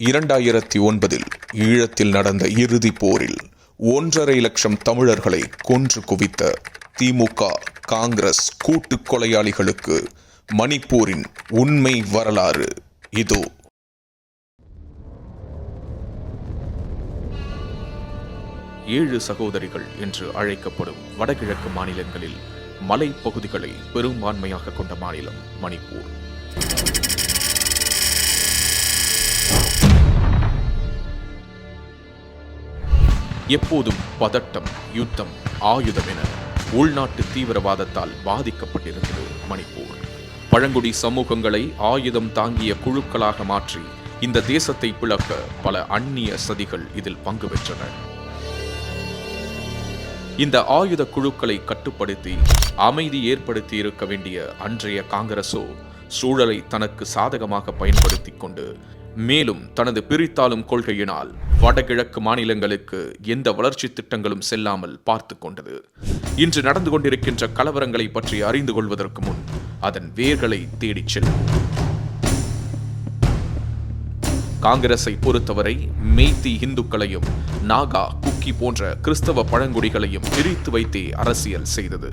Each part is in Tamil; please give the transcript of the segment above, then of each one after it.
2009 ஈழத்தில் நடந்த இறுதிப் போரில் 1.5 லட்சம் தமிழர்களை கொன்று குவித்த திமுக காங்கிரஸ் கூட்டுக் கொலையாளிகளுக்கு மணிப்பூரின் உண்மை வரலாறு இதோ. ஏழு சகோதரிகள் என்று அழைக்கப்படும் வடகிழக்கு மாநிலங்களில் மலைப்பகுதிகளை பெரும்பான்மையாக கொண்ட மாநிலம் மணிப்பூர். எப்போதும் பதட்டம், யுத்தம், ஆயுதம் என உள்நாட்டு தீவிரவாதத்தால் பாதிக்கப்பட்டிருந்தது மணிப்பூர். பழங்குடி சமூகங்களை ஆயுதம் தாங்கிய குழுக்களாக மாற்றி இந்த தேசத்தை பிளக்க பல அந்நிய சதிகள் இதில் பங்கு பெற்றன. இந்த ஆயுத குழுக்களை கட்டுப்படுத்தி அமைதி ஏற்படுத்தி இருக்க வேண்டிய அன்றைய காங்கிரசோ சூழலை தனக்கு சாதகமாக பயன்படுத்திக் கொண்டு மேலும் தனது பிரித்தாளும் கொள்கையினால் வடகிழக்கு மாநிலங்களுக்கு எந்த வளர்ச்சி திட்டங்களும் செல்லாமல் பார்த்து கொண்டது. இன்று நடந்து கொண்டிருக்கின்ற கலவரங்களை பற்றி அறிந்து கொள்வதற்கு முன் அதன் வேர்களை தேடிச் செல்லும். காங்கிரஸை பொறுத்தவரை மெய்த்தி இந்துக்களையும் நாகா, குக்கி போன்ற கிறிஸ்தவ பழங்குடிகளையும் பிரித்து வைத்தே அரசியல் செய்தது.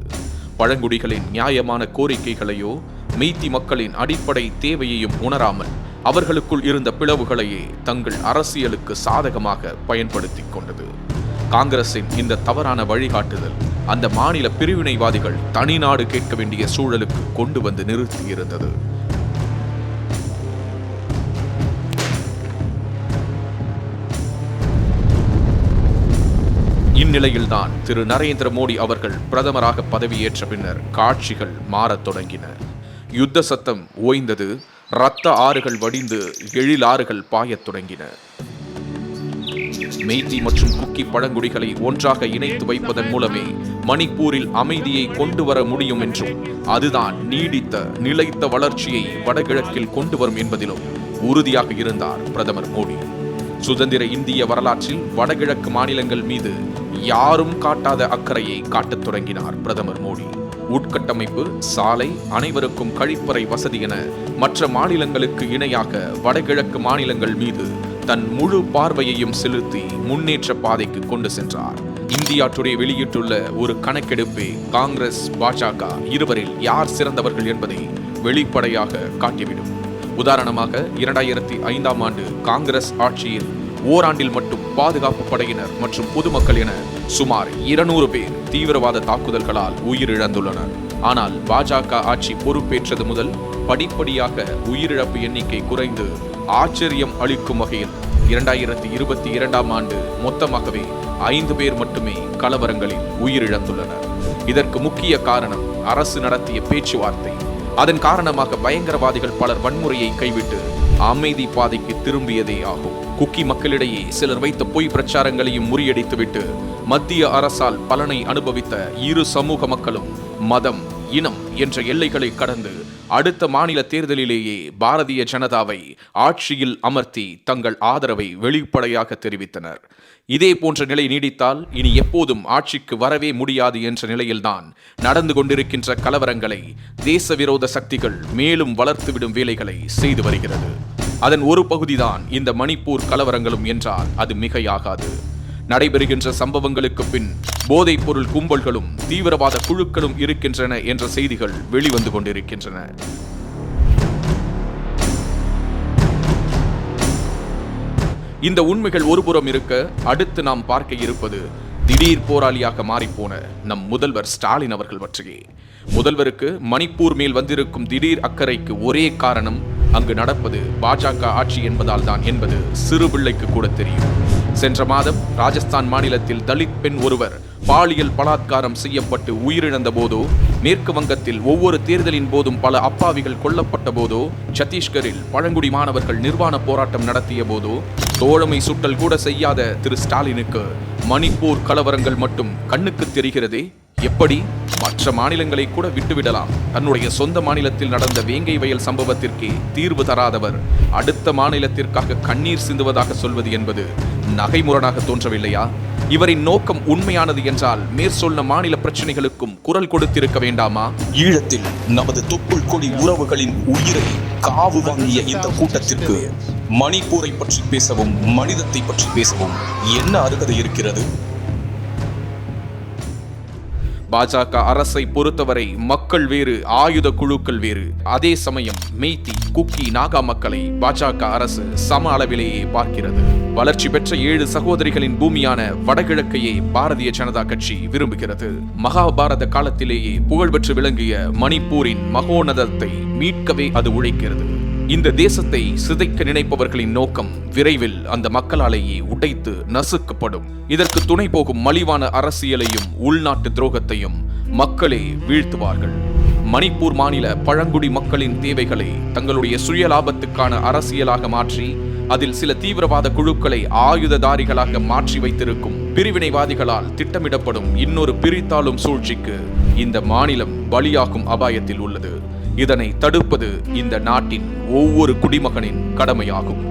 பழங்குடிகளின் நியாயமான கோரிக்கைகளையோ மெய்த்தி மக்களின் அடிப்படை தேவையையும் உணராமல் அவர்களுக்குள் இருந்த பிளவுகளையே தங்கள் அரசியலுக்கு சாதகமாக பயன்படுத்திக் கொண்டது. காங்கிரசின் இந்த தவறான வழிகாட்டுதல் அந்த மாநில பிரிவினைவாதிகள் தனிநாடு கேட்க வேண்டிய சூழலுக்கு கொண்டு வந்து நிறுத்தியிருந்தது. இந்நிலையில்தான் திரு நரேந்திர மோடி அவர்கள் பிரதமராக பதவியேற்ற பின்னர் காட்சிகள் மாறத் தொடங்கின. யுத்த சத்தம் ஓய்ந்தது. இரத்த ஆறுகள் வடிந்து எழிலாறுகள் பாயத் தொடங்கின. மெய்த்தி மற்றும் குக்கி பழங்குடிகளை ஒன்றாக இணைத்து வைப்பதன் மூலமே மணிப்பூரில் அமைதியை கொண்டு வர முடியும் என்றும் அதுதான் நீடித்த நிலைத்த வளர்ச்சியை வடகிழக்கில் கொண்டு வரும் என்பதிலும் உறுதியாக இருந்தார் பிரதமர் மோடி. சுதந்திர இந்திய வரலாற்றில் வடகிழக்கு மாநிலங்கள் மீது யாரும் காட்டாத அக்கறையை காட்டத் தொடங்கினார் பிரதமர் மோடி. உட்கட்டமைப்பு, சாலை, அனைவருக்கும் கழிப்பறை வசதி என மற்ற மாநிலங்களுக்கு இணையாக வடகிழக்கு மாநிலங்கள் மீது தன் முழு பார்வையையும் செலுத்தி முன்னேற்ற பாதைக்கு கொண்டு சென்றார். இந்தியா டுடே வெளியிட்டுள்ள ஒரு கணக்கெடுப்பே காங்கிரஸ், பாஜக இருவரில் யார் சிறந்தவர்கள் என்பதை வெளிப்படையாக காட்டிவிடும். உதாரணமாக 2005ஆம் ஆண்டு காங்கிரஸ் ஆட்சியில் ஓராண்டில் மட்டும் பாதுகாப்பு படையினர் மற்றும் பொதுமக்கள் என சுமார் 200 பேர் தீவிரவாத தாக்குதல்களால் உயிரிழந்துள்ளனர். ஆனால் பாஜக ஆட்சி பொறுப்பேற்றது முதல் படிப்படியாக உயிரிழப்பு எண்ணிக்கை குறைந்து ஆச்சரியம் அளிக்கும் வகையில் 2022ஆம் ஆண்டு மொத்தமாகவே 5 பேர் மட்டுமே கலவரங்களில் உயிரிழந்துள்ளனர். இதற்கு முக்கிய காரணம் அரசு நடத்திய பேச்சுவார்த்தை. அதன் காரணமாக பயங்கரவாதிகள் பலர் வன்முறையை கைவிட்டு அமைதி பாதைக்கு திரும்பியதே ஆகும். குக்கி மக்களிடையே சிலர் வைத்த பொய் பிரச்சாரங்களையும் முறியடித்துவிட்டு மத்திய அரசால் பலனை அனுபவித்த இரு சமூக மக்களும் மதம், இனம் என்ற எல்லைகளை கடந்து அடுத்த மாநில தேர்தலிலேயே பாரதிய ஜனதாவை ஆட்சியில் அமர்த்தி தங்கள் ஆதரவை வெளிப்படையாக தெரிவித்தனர். இதே போன்ற நிலை நீடித்தால் இனி எப்போதும் ஆட்சிக்கு வரவே முடியாது என்ற நிலையில்தான் நடந்து கொண்டிருக்கின்ற கலவரங்களை தேச விரோத சக்திகள் மேலும் வளர்த்துவிடும் வேலைகளை செய்து வருகிறது. அதன் ஒரு பகுதிதான் இந்த மணிப்பூர் கலவரங்களும் என்றால் அது மிகையாகாது. நடைபெறுகின்ற சம்பவங்களுக்கு பின் போதைப் பொருள் கும்பல்களும் தீவிரவாத குழுக்களும் இருக்கின்றன என்ற செய்திகள் வெளிவந்து கொண்டிருக்கின்றன. இந்த உண்மைகள் ஒருபுறம் இருக்க, அடுத்து நாம் பார்க்க இருப்பது திடீர் போராளியாக மாறிப்போன நம் முதல்வர் ஸ்டாலின் அவர்கள் பற்றியே. முதல்வருக்கு மணிப்பூர் மேல் வந்திருக்கும் திடீர் அக்கறைக்கு ஒரே காரணம் அங்கு நடப்பது பாஜக ஆட்சி என்பதால் தான் என்பது சிறு பிள்ளைக்கு கூட தெரியும். சென்ற மாதம் ராஜஸ்தான் மாநிலத்தில் தலித் பெண் ஒருவர் பாலியல் பலாத்காரம் செய்யப்பட்டு உயிரிழந்த போதோ, மேற்கு வங்கத்தில் ஒவ்வொரு தேர்தலின் போதும் பல அப்பாவிகள் கொல்லப்பட்ட போதோ, சத்தீஸ்கரில் பழங்குடி மாணவர்கள் நிர்வாண போராட்டம் நடத்திய போதோ தோழமை சுட்டல் கூட செய்யாத திரு ஸ்டாலினுக்கு மணிப்பூர் கலவரங்கள் மட்டும் கண்ணுக்கு தெரிகிறதே. எப்படி? மற்ற மாநிலங்களை கூட விட்டுவிடலாம். தன்னுடைய சொந்த மாநிலத்தில் நடந்த வேங்கை வயல் சம்பவத்திற்கே தீர்வு தராதவர் அடுத்த மாநிலத்திற்காக கண்ணீர் சிந்துவதாக சொல்வது என்பது நகைமுரணாக தோன்றவில்லையா? இவரின் நோக்கம் உண்மையானது என்றால் மேற்சொன்ன மாநில பிரச்சனைகளுக்கும் குரல் கொடுத்திருக்க வேண்டாமா? ஈழத்தில் நமது தொப்புள் கொடி உறவுகளின் உயிரை காவு வாங்கிய இந்த கூட்டத்திற்கு மணிப்பூரை பற்றி பேசவும் மனிதத்தை பற்றி பேசவும் என்ன அருகதை இருக்கிறது? பாஜக அரசை பொறுத்தவரை மக்கள் வேறு, ஆயுத குழுக்கள் வேறு. அதே சமயம் மெய்தி, குக்கி, நாகா மக்களை பாஜக அரசு சம அளவிலேயே பார்க்கிறது. வளர்ச்சி பெற்ற 7 சகோதரிகளின் பூமியான வடகிழக்கையே பாரதிய ஜனதா கட்சி விரும்புகிறது. மகாபாரத காலத்திலேயே புகழ்பெற்று விளங்கிய மணிப்பூரின் மகோன்னதத்தை மீட்கவே அது உழைக்கிறது. இந்த தேசத்தை சிதைக்க நினைப்பவர்களின் நோக்கம் விரைவில் அந்த மக்களாலேயே உடைத்து நசுக்கப்படும். இதற்கு துணை போகும் மலிவான அரசியலையும் உள்நாட்டு துரோகத்தையும் மக்களே வீழ்த்துவார்கள். மணிப்பூர் மாநில பழங்குடி மக்களின் தேவைகளை தங்களுடைய சுயலாபத்துக்கான அரசியலாக மாற்றி அதில் சில தீவிரவாத குழுக்களை ஆயுததாரிகளாக மாற்றி வைத்திருக்கும் பிரிவினைவாதிகளால் திட்டமிடப்படும் இன்னொரு பிரித்தாளும் சூழ்ச்சிக்கு இந்த மாநிலம் பலியாகும் அபாயத்தில் உள்ளது. இதனை தடுப்பது இந்த நாட்டின் ஒவ்வொரு குடிமகனின் கடமையாகும்.